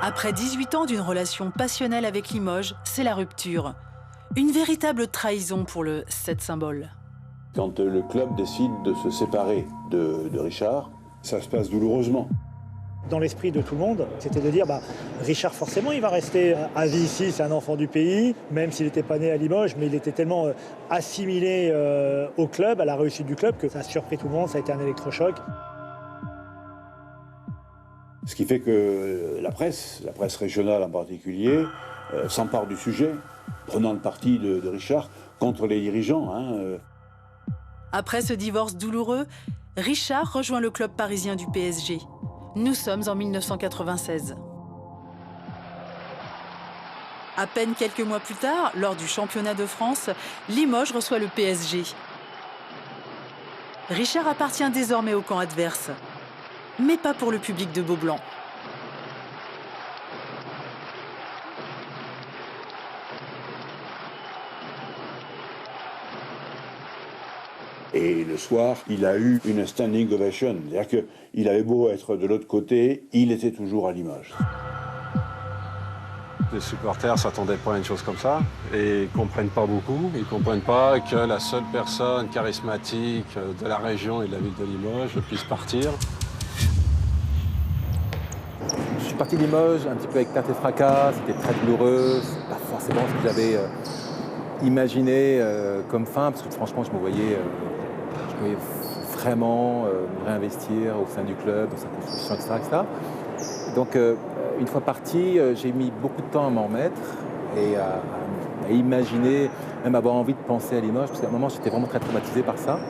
Après 18 ans d'une relation passionnelle avec Limoges, c'est la rupture. Une véritable trahison pour le 7 symbole. Quand le club décide de se séparer de Richard, ça se passe douloureusement. Dans l'esprit de tout le monde, c'était de dire Richard, forcément, il va rester à vie ici, c'est un enfant du pays, même s'il n'était pas né à Limoges, mais il était tellement assimilé au club, à la réussite du club, que ça a surpris tout le monde, ça a été un électrochoc. Ce qui fait que la presse régionale en particulier, s'empare du sujet, prenant le parti de Richard contre les dirigeants. Après ce divorce douloureux, Richard rejoint le club parisien du PSG. Nous sommes en 1996. À peine quelques mois plus tard, lors du championnat de France, Limoges reçoit le PSG. Richard appartient désormais au camp adverse, mais pas pour le public de Beaublanc. Et le soir, il a eu une standing ovation. C'est-à-dire qu'il avait beau être de l'autre côté, il était toujours à Limoges. Les supporters s'attendaient pas à une chose comme ça et ils comprennent pas beaucoup. Ils comprennent pas que la seule personne charismatique de la région et de la ville de Limoges puisse partir. Je suis parti de Limoges un petit peu avec perte et fracas, c'était très douloureux, c'est pas forcément ce que j'avais imaginé comme fin, parce que franchement je me voyais vraiment me réinvestir au sein du club, dans sa construction, etc. Donc une fois parti, j'ai mis beaucoup de temps à m'en remettre et à imaginer, même avoir envie de penser à Limoges, parce qu'à un moment j'étais vraiment très traumatisé par ça.